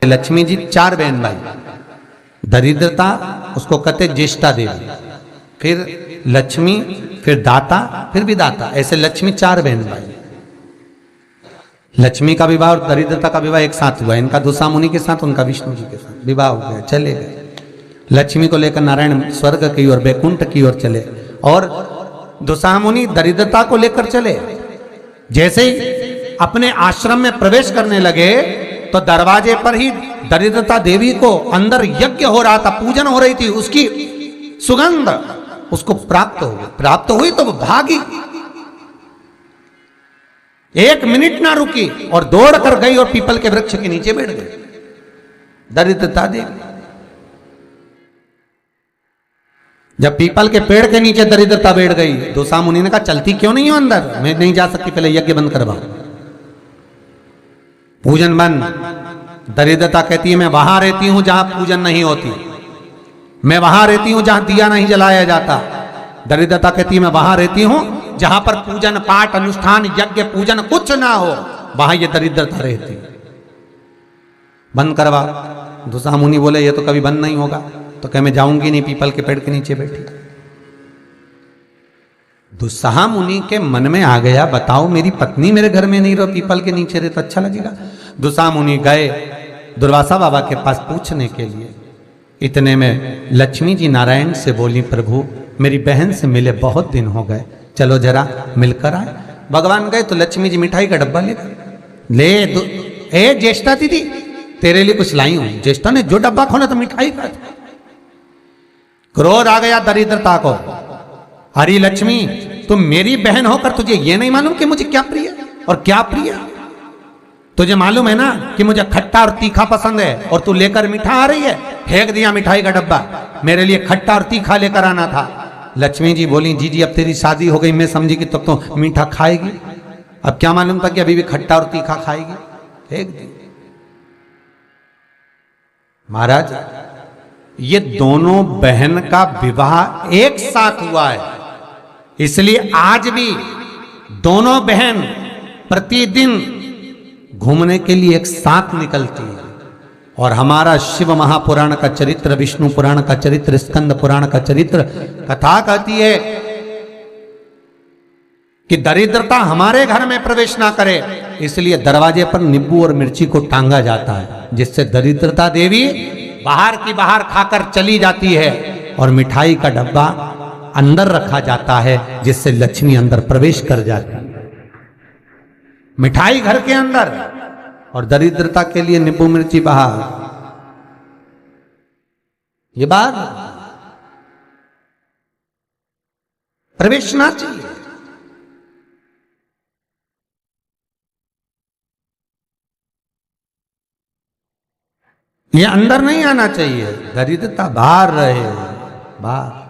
लक्ष्मी जी 4 बहन भाई, दरिद्रता उसको कहते ज्येष्ठा देवी, फिर लक्ष्मी, फिर दाता, फिर विदाता, ऐसे लक्ष्मी 4 बहन भाई। लक्ष्मी का विवाह और दरिद्रता का विवाह एक साथ हुआ, इनका दुसा मुनि के साथ, उनका विष्णु जी के साथ विवाह हो गया, चले गए। लक्ष्मी को लेकर नारायण स्वर्ग की ओर, बैकुंठ की ओर चले, और दुसा मुनि दरिद्रता को लेकर चले। जैसे ही अपने आश्रम में प्रवेश करने लगे तो दरवाजे पर ही दरिद्रता देवी को अंदर यज्ञ हो रहा था, पूजन हो रही थी, उसकी सुगंध उसको प्राप्त हो गई। प्राप्त हुई तो वो भागी, 1 मिनट ना रुकी और दौड़ कर गई और पीपल के वृक्ष के नीचे बैठ गई दरिद्रता देवी। जब पीपल के पेड़ के नीचे दरिद्रता बैठ गई, दुसा मुनि ने कहा चलती क्यों नहीं हो अंदर? मैं नहीं जा सकती, पहले यज्ञ बंद करवाओ, पूजन बंद। दरिद्रता कहती है मैं वहां रहती हूं जहां पूजन नहीं होती, मैं वहां रहती हूं जहां दिया नहीं जलाया जाता। दरिद्रता कहती है मैं वहां रहती हूं जहां पर पूजन पाठ अनुष्ठान यज्ञ पूजन कुछ ना हो, वहां ये दरिद्रता रहती। बंद करवा। दुसा मुनि बोले ये तो कभी बंद नहीं होगा, तो कह मैं जाऊंगी नहीं, पीपल के पेड़ के नीचे बैठी। दुस्साह मुनि के मन में आ गया, बताओ मेरी पत्नी मेरे घर में नहीं रहो, पीपल के नीचे रहे तो अच्छा लगेगा। दुस्साह मुनि गए दुर्वासा बाबा के पास पूछने के लिए। इतने में लक्ष्मी जी नारायण से बोली, प्रभु मेरी बहन से मिले बहुत दिन हो गए, चलो जरा मिलकर आए। भगवान गए तो लक्ष्मी जी मिठाई का डब्बा ले ए ज्येष्ठा दीदी तेरे लिए कुछ लाई हूं। ज्येष्ठा ने जो डब्बा खोला तो मिठाई का। क्रोध आ गया दरिद्रता को, हरी लक्ष्मी तुम मेरी बहन होकर तुझे ये नहीं मालूम कि मुझे क्या प्रिय और क्या प्रिय? तुझे मालूम है ना कि मुझे खट्टा और तीखा पसंद है, और तू लेकर मीठा आ रही है। फेंक दिया मिठाई का डब्बा, मेरे लिए खट्टा और तीखा लेकर आना था। लक्ष्मी जी बोली जी जी अब तेरी शादी हो गई, मैं समझी कि तब तो मीठा खाएगी, अब क्या मालूम था कि अभी भी खट्टा और तीखा खाएगी। फेंक दी। महाराज ये दोनों बहन का विवाह एक साथ हुआ है, इसलिए आज भी दोनों बहन प्रतिदिन घूमने के लिए एक साथ निकलती है। और हमारा शिव महापुराण का चरित्र, विष्णु पुराण का चरित्र, स्कंद पुराण का चरित्र कथा कहती है कि दरिद्रता हमारे घर में प्रवेश ना करे, इसलिए दरवाजे पर नींबू और मिर्ची को टांगा जाता है, जिससे दरिद्रता देवी बाहर की बाहर खाकर चली जाती है, और मिठाई का डब्बा अंदर रखा जाता है, जिससे लक्ष्मी अंदर प्रवेश कर जाती है। मिठाई घर के अंदर और दरिद्रता के लिए नींबू मिर्ची बाहर। ये बात प्रवेश ना चाहिए। ये अंदर नहीं आना चाहिए, दरिद्रता बाहर रहे, बाहर।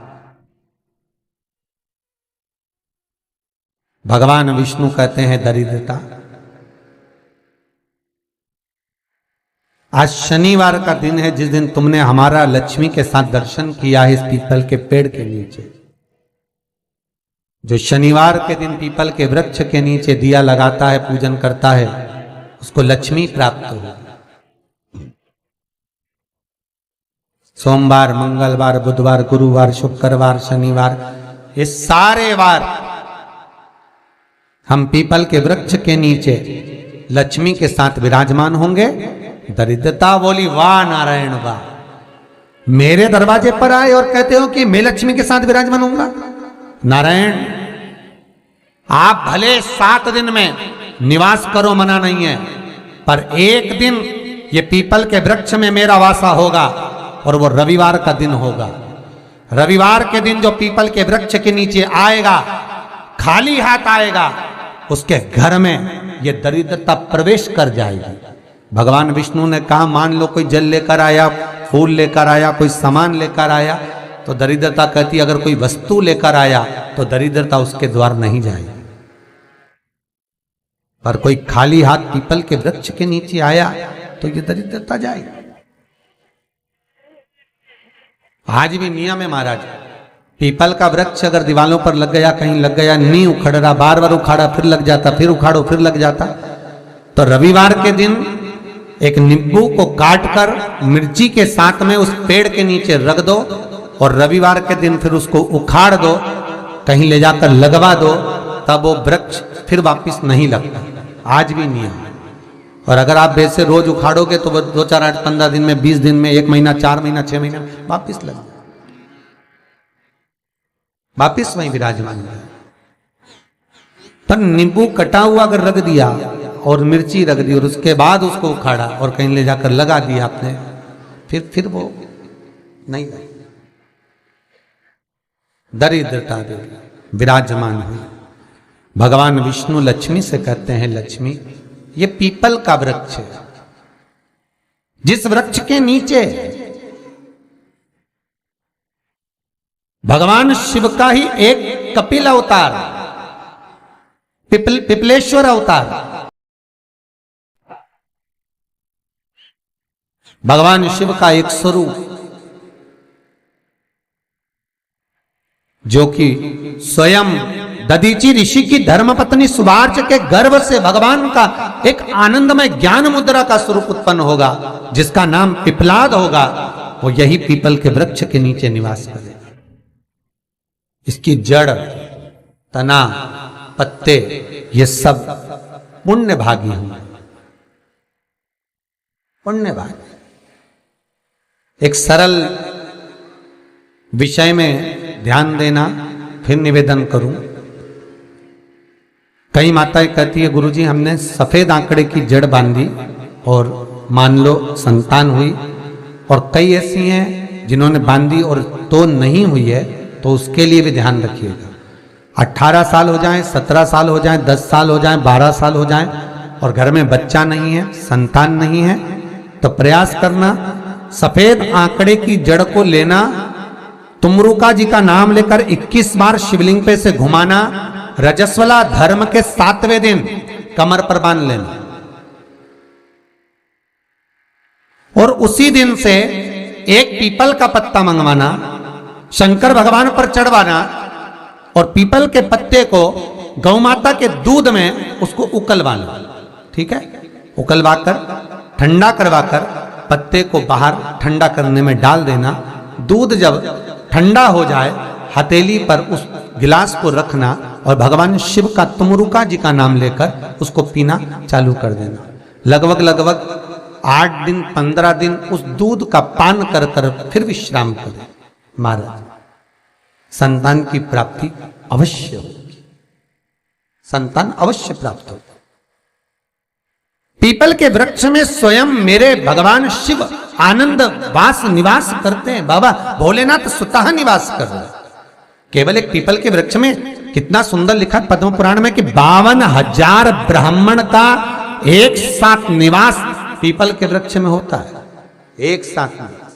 भगवान विष्णु कहते हैं दरिद्रता। आज शनिवार का दिन है, जिस दिन तुमने हमारा लक्ष्मी के साथ दर्शन किया है इस पीपल के पेड़ के नीचे। जो शनिवार के दिन पीपल के वृक्ष के नीचे दिया लगाता है, पूजन करता है, उसको लक्ष्मी प्राप्त हो। सोमवार, मंगलवार, बुधवार, गुरुवार, शुक्रवार, शनिवार, ये सारे वार हम पीपल के वृक्ष के नीचे लक्ष्मी के साथ विराजमान होंगे। दरिद्रता बोली वाह नारायण वाह, मेरे दरवाजे पर आए और कहते हो कि मैं लक्ष्मी के साथ विराजमान होऊंगा। नारायण आप भले 7 दिन में निवास करो, मना नहीं है, पर एक दिन ये पीपल के वृक्ष में मेरा वासा होगा, और वो रविवार का दिन होगा। रविवार के दिन जो पीपल के वृक्ष के नीचे आएगा, खाली हाथ आएगा, उसके घर में ये दरिद्रता प्रवेश कर जाएगी। भगवान विष्णु ने कहा मान लो कोई जल लेकर आया, फूल लेकर आया, कोई सामान लेकर आया, तो दरिद्रता कहती अगर कोई वस्तु लेकर आया तो दरिद्रता उसके द्वार नहीं जाएगी। पर कोई खाली हाथ पीपल के वृक्ष के नीचे आया तो ये दरिद्रता जाएगी। आज भी नियम है महाराज, पीपल का वृक्ष अगर दीवालों पर लग गया, कहीं लग गया, नहीं उखड़ रहा, बार बार उखाड़ा फिर लग जाता, फिर उखाड़ो फिर लग जाता, तो रविवार के दिन एक नींबू को काटकर मिर्ची के साथ में उस पेड़ के नीचे रख दो और रविवार के दिन फिर उसको उखाड़ दो, कहीं ले जाकर लगवा दो, तब वो वृक्ष फिर वापस नहीं लगता। आज भी नियम। और अगर आप वैसे रोज उखाड़ोगे तो वो 2, 4, 8, 15 दिन में, 20 दिन में, 1 महीना, 4 महीना, 6 महीना वापस लग जाए, वापस वहीं विराजमान है। पर नींबू कटा हुआ अगर रख दिया और मिर्ची रख दी और उसके बाद उसको उखाड़ा और कहीं ले जाकर लगा दिया आपने, फिर वो नहीं लगे। दरिद्रता देवी विराजमान हुई। भगवान विष्णु लक्ष्मी से कहते हैं, लक्ष्मी ये पीपल का वृक्ष है, जिस वृक्ष के नीचे भगवान शिव का ही एक कपिल अवतार, पिपलेश्वर अवतार, भगवान शिव का एक स्वरूप जो कि स्वयं दधीची ऋषि की धर्मपत्नी सुवार्च के गर्भ से भगवान का एक आनंदमय ज्ञान मुद्रा का स्वरूप उत्पन्न होगा, जिसका नाम पिपलाद होगा, वो यही पीपल के वृक्ष के नीचे निवास करेगा। इसकी जड़, तना, पत्ते ये सब पुण्य भागी होंगे, पुण्य भागी। एक सरल विषय में ध्यान देना, फिर निवेदन करूं। कई माताएं कहती है, गुरुजी हमने सफेद आंकड़े की जड़ बांधी और मान लो संतान हुई, और कई ऐसी हैं जिन्होंने बांधी और तो नहीं हुई है, तो उसके लिए भी ध्यान रखिएगा। 18 साल हो जाएं, 17 साल हो जाएं, 10 साल हो जाएं, 12 साल हो जाएं और घर में बच्चा नहीं है, संतान नहीं है, तो प्रयास करना सफेद आंकड़े की जड़ को लेना, तुमरुका जी का नाम लेकर 21 बार शिवलिंग पे से घुमाना, रजस्वला धर्म के 7वें दिन कमर पर बांध लेना और उसी दिन से एक पीपल का पत्ता मंगवाना, शंकर भगवान पर चढ़वाना और पीपल के पत्ते को गौ माता के दूध में उसको उकलवाना। ठीक है, उकलवाकर ठंडा करवाकर पत्ते को बाहर ठंडा करने में डाल देना। दूध जब ठंडा हो जाए, हथेली पर उस गिलास को रखना और भगवान शिव का तुमरुका जी का नाम लेकर उसको पीना चालू कर देना। लगभग 8 दिन 15 दिन उस दूध का पान कर कर फिर विश्राम करें। महाराज संतान की प्राप्ति अवश्य होगी, संतान अवश्य प्राप्त होगी। पीपल के वृक्ष में स्वयं मेरे भगवान शिव आनंद वास निवास करते हैं। बाबा भोलेनाथ स्वतः निवास कर रहे हैं। केवल एक पीपल के वृक्ष में कितना सुंदर लिखा पद्म पुराण में कि 52,000 ब्राह्मण का एक साथ निवास पीपल के वृक्ष में होता है। एक साथ निवास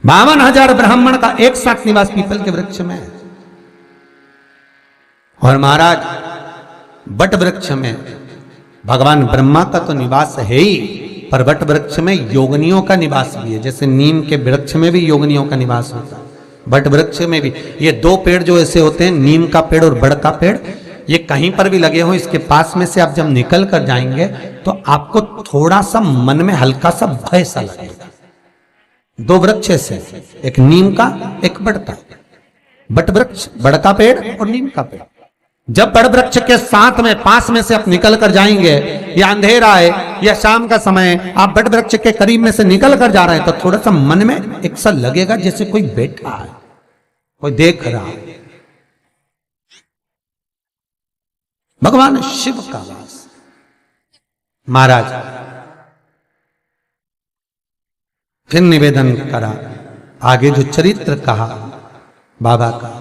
52,000 ब्राह्मण का एक साथ निवास पीपल के वृक्ष में है। और महाराज वट वृक्ष में भगवान ब्रह्मा का तो निवास है ही, पर वट वृक्ष में योगनियों का निवास भी है। जैसे नीम के वृक्ष में भी योगनियों का निवास होता है, वट वृक्ष में भी। ये 2 पेड़ जो ऐसे होते हैं, नीम का पेड़ और बड़ का पेड़, ये कहीं पर भी लगे हो, इसके पास में से आप जब निकल कर जाएंगे तो आपको थोड़ा सा मन में हल्का सा भय सा लगेगा। 2 वृक्ष से, एक नीम का एक बड़ का। बट वृक्ष, बड़ का पेड़ और नीम का पेड़। जब बड़ वृक्ष के साथ में पास में से आप निकल कर जाएंगे, या अंधेरा है या शाम का समय, आप बड़ वृक्ष के करीब में से निकल कर जा रहे हैं, तो थोड़ा सा मन में एक सा लगेगा जैसे कोई बैठा है, कोई देख रहा है। भगवान शिव का वास। महाराज फिर निवेदन करा, आगे जो चरित्र कहा बाबा का,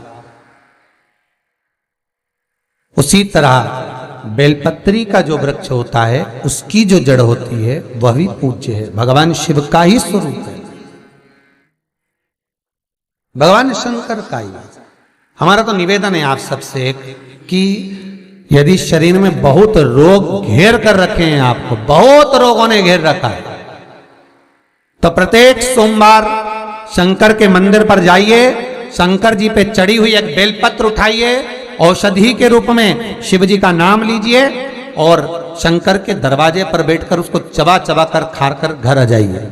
उसी तरह बेलपत्री का जो वृक्ष होता है उसकी जो जड़ होती है वह भी पूज्य है, भगवान शिव का ही स्वरूप है, भगवान शंकर का ही। हमारा तो निवेदन है आप सबसे एक कि यदि शरीर में बहुत रोग घेर कर रखे हैं, आपको बहुत रोगों ने घेर रखा है, तो प्रत्येक सोमवार शंकर के मंदिर पर जाइए, शंकर जी पे चढ़ी हुई एक बेलपत्र उठाइए, औषधि के रूप में शिव जी का नाम लीजिए और शंकर के दरवाजे पर बैठकर उसको चबा चबा कर खार कर घर आ जाइए।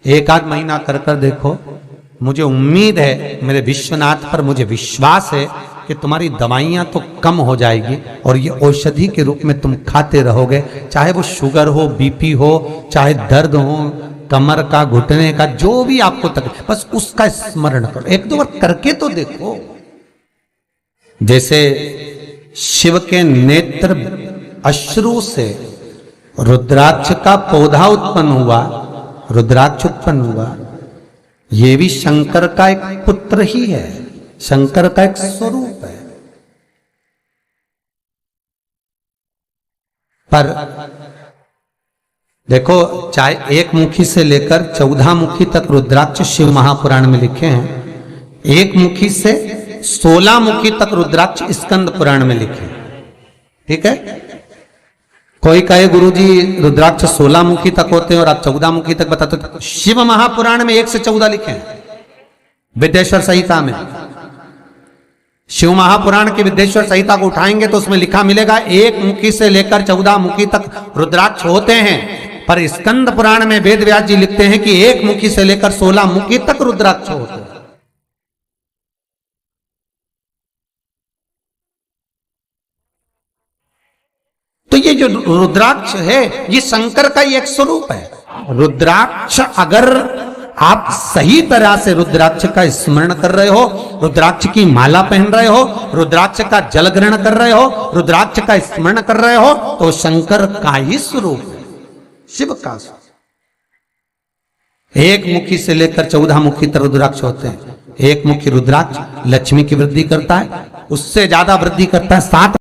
एक आध महीना कर कर देखो, मुझे उम्मीद है, मेरे विश्वनाथ पर मुझे विश्वास है कि तुम्हारी दवाइयां तो कम हो जाएगी और ये औषधि के रूप में तुम खाते रहोगे, चाहे वो शुगर हो, बीपी हो, चाहे दर्द हो, कमर का, घुटने का, जो भी आपको तकलीफ, बस उसका स्मरण करो, एक दो बार करके तो देखो। जैसे शिव के नेत्र अश्रु से रुद्राक्ष का पौधा उत्पन्न हुआ, रुद्राक्ष उत्पन्न हुआ, ये भी शंकर का एक पुत्र ही है, शंकर का एक स्वरूप है। पर देखो, चाहे एक मुखी से लेकर 14 मुखी तक रुद्राक्ष शिव महापुराण में लिखे हैं, एक मुखी से 16 मुखी तक रुद्राक्ष स्कंद पुराण में लिखे हैं। ठीक है, कोई कहे गुरुजी रुद्राक्ष 16 मुखी तक होते हैं और आप 14 मुखी तक बताते हो। शिव महापुराण में 1 से 14 लिखे हैं, विद्येश्वर संहिता में। शिव महापुराण की विद्येश्वर संहिता को उठाएंगे तो उसमें लिखा मिलेगा 1 मुखी से लेकर 14 मुखी तक रुद्राक्ष होते हैं। पर स्कंद पुराण में वेद व्यास जी लिखते हैं कि 1 मुखी से लेकर 16 मुखी तक रुद्राक्ष होते हैं। तो ये जो रुद्राक्ष है ये शंकर का ही एक स्वरूप है। रुद्राक्ष अगर आप सही तरह से रुद्राक्ष का स्मरण कर रहे हो, रुद्राक्ष की माला पहन रहे हो, रुद्राक्ष का जल ग्रहण कर रहे हो, रुद्राक्ष का स्मरण कर रहे हो, तो शंकर का ही स्वरूप है, शिव का स्वरूप। 1 मुखी से लेकर 14 मुखी तक रुद्राक्ष होते हैं। 1 मुखी रुद्राक्ष लक्ष्मी की वृद्धि करता है, उससे ज्यादा वृद्धि करता है 7